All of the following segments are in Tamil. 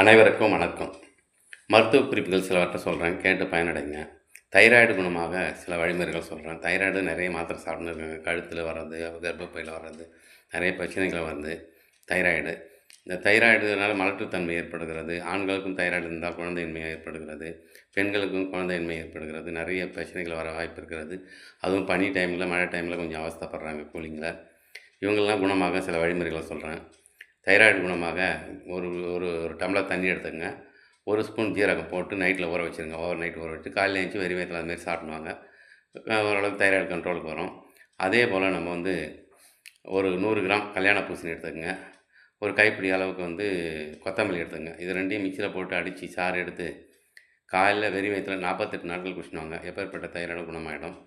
அனைவருக்கும் வணக்கம். மருத்துவ குறிப்புகள் சிலவற்றை சொல்கிறேன், கேட்டு பயனடைங்க. தைராய்டு குணமாக சில வழிமுறைகள் சொல்கிறேன். தைராய்டு நிறைய மாத்திரை சாப்பிட்டுன்னு இருக்காங்க. கழுத்தில் வர்றது, கர்ப்பப்பையில் வர்றது, நிறைய பிரச்சனைகள் வருது தைராய்டு. இந்த தைராய்டுனால மலட்டுத்தன்மை ஏற்படுகிறது. ஆண்களுக்கும் தைராய்டு இருந்தால் குழந்தையின்மை ஏற்படுகிறது. பெண்களுக்கும் குழந்தையின்மை ஏற்படுகிறது. நிறைய பிரச்சனைகள் வர வாய்ப்பு இருக்கிறது. அதுவும் பனி டைமில், மழை டைமில் கொஞ்சம் அவஸ்தைப்படுறாங்க கூலிங்கில். இவங்கெல்லாம் குணமாக சில வழிமுறைகளை சொல்கிறேன். தைராய்டு குணமாக ஒரு ஒரு ஒரு டம்ளர் தண்ணி எடுத்துக்கங்க. 1 ஸ்பூன் ஜீரகம் போட்டு நைட்டில் ஊற வச்சுருங்க. ஓவர் நைட் ஊற வச்சு காலையில் எழுந்துச்சி வெறும் வயித்துல அதுமாரி சாப்பிடுவாங்க. ஓரளவுக்கு தைராய்டு கண்ட்ரோலுக்கு வரும். அதே போல் நம்ம ஒரு 100 கிராம் கல்யாண பூசணி எடுத்துக்கங்க. ஒரு கைப்பிடி அளவுக்கு கொத்தமல்லி எடுத்துக்கங்க. இது 2யும் மிக்சியில் போட்டு அடித்து சாறு எடுத்து காலையில் வெறும் வயித்துல 48 நாட்கள் குடிச்சுடுவாங்க. எப்பேற்பட்ட தைராய்டு குணமாயிடும்.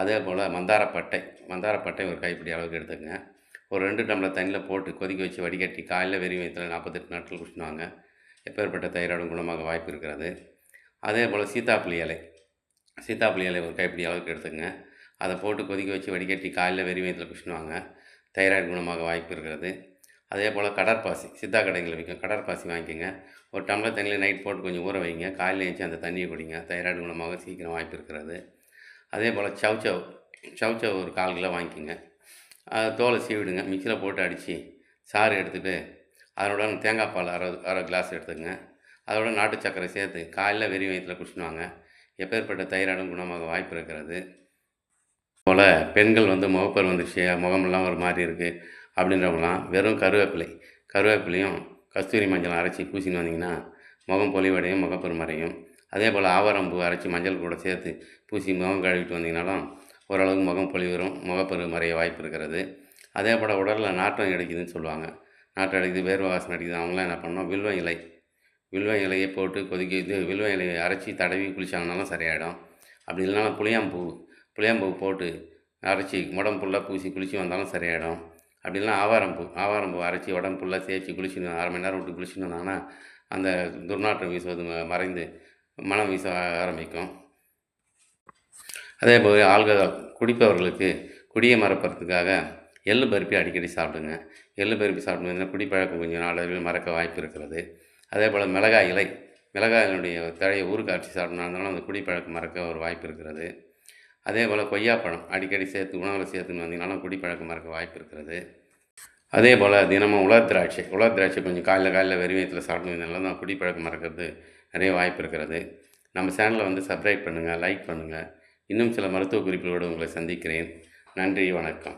அதே போல் மந்தாரப்பட்டை ஒரு கைப்பிடி அளவுக்கு எடுத்துக்கங்க. ஒரு 2 டம்ளர் தண்ணியில் போட்டு கொதிக்க வச்சு வடிகட்டி காலையில் வெறும் வயித்துல 48 நாட்கள் குடிச்சுடுவாங்க. எப்பேற்பட்ட தைராய்டும் குணமாக வாய்ப்பு இருக்கிறது. அதே போல் சீத்தாப்பழி இலை ஒரு கைப்பிடி அளவுக்கு எடுத்துக்கங்க. அதை போட்டு கொதிக்க வச்சு வடிகட்டி காலையில் வெறும் வயித்துல குடிச்சுடுவாங்க. தைராய்டு குணமாக வாய்ப்பு இருக்கிறது. அதே போல் கடற்பாசி, சித்தா கடைகளில் விற்கும் கடற்பாசி வாங்கிக்கோங்க. ஒரு டம்ளர் தண்ணியில் நைட் போட்டு கொஞ்சம் ஊற வைங்க. காலையில் எழுந்துச்சி அந்த தண்ணியை குடிங்க. தைராய்டு குணமாக சீக்கிரம் வாய்ப்பு இருக்கிறது. அதே போல் சவ் ஒரு 1/4 கிலோ வாங்கிக்கோங்க. தோலை சீவிடுங்க. மிக்சியில் போட்டு அடித்து சாறு எடுத்துகிட்டு அதனோட தேங்காய் பால் அரை கிளாஸ் எடுத்துக்கங்க. அதோட நாட்டு சர்க்கரை சேர்த்து காலையில் வெறும் வயித்துல குடிச்சுடுவாங்க. எப்பேற்பட்ட தைராய்டும் குணமாக வாய்ப்பு இருக்கிறது. போல் பெண்கள் முகப்பரு வந்துடுச்சு, முகமெல்லாம் ஒரு மாதிரி இருக்குது அப்படின்றவங்களாம் வெறும் கருவேப்பிலையும் கஸ்தூரி மஞ்சள் அரைச்சி பூசின்னு வந்தீங்கன்னா முகம் பொலிவடையும், முகப்பரு மறையும். அதே போல் ஆவாரம்பூ அரைச்சி மஞ்சள் கூட சேர்த்து பூசி முகம் கழுவிட்டு வந்தீங்கன்னாலும் ஓரளவுக்கு முகம் பொலிவு வரும், முகப்பரு மறைய வாய்ப்பு இருக்கிறது. அதே போல் உடலில் நாற்றம் அடிக்குதுன்னு சொல்லுவாங்க. நாற்றம் அடிக்குது, வேர்வை வாசனை அடிக்குது. அவங்களாம் என்ன பண்ணணும், வில்வ இலையை போட்டு வில்வ இலையை அரைச்சி தடவி குளிச்சாங்கனாலும் சரியாயிடும். அப்படி இல்லைனா புளியாம்பூ போட்டு அரைச்சி உடம்பு ஃபுல்லாக பூசி குளித்து வந்தாலும் சரியாயிடும். அப்படி இல்லைனா ஆவாரம்பூ அரைச்சி உடம்பு ஃபுல்லாக தேய்ச்சி குளிச்சுன்னு 1/2 மணி நேரம் விட்டு குளிச்சுன்னு வந்தாங்கன்னா அந்த துர்நாற்றம் வீசுவது மறைந்து மனம் வீச ஆரம்பிக்கும். அதே போல் ஆல்கஹால் குடிப்பவர்களுக்கு குடியை மறப்பதற்காக எள்ளு பருப்பி அடிக்கடி சாப்பிடுங்க. எள்ளு பருப்பி சாப்பிட்டு குடிப்பழக்கம் கொஞ்சம் நாளடைவில் மறக்க வாய்ப்பு இருக்கிறது. அதே போல் மிளகாயினுடைய தழையை ஊறுகாய் அரைச்சி சாப்பிட்னாலும் அந்த குடிப்பழக்கம் மறக்க ஒரு வாய்ப்பு இருக்கிறது. அதே போல் கொய்யாப்பழம் அடிக்கடி சேர்த்து உணவில் சேர்த்துன்னு வந்தீங்கன்னாலும் குடிப்பழக்கம் மறக்க வாய்ப்பு இருக்கிறது. அதே போல் தினமும் உலர் திராட்சை கொஞ்சம் காலையில் வெறும் வயித்துல சாப்பிடுவதனால தான் குடிப்பழக்கம் மறக்கிறது நிறைய வாய்ப்பு இருக்கிறது. நம்ம சேனலை சப்ஸ்கிரைப் பண்ணுங்கள், லைக் பண்ணுங்கள். இன்னும் சில மருத்துவ குறிப்புகளோடு உங்களை சந்திக்கிறேன். நன்றி, வணக்கம்.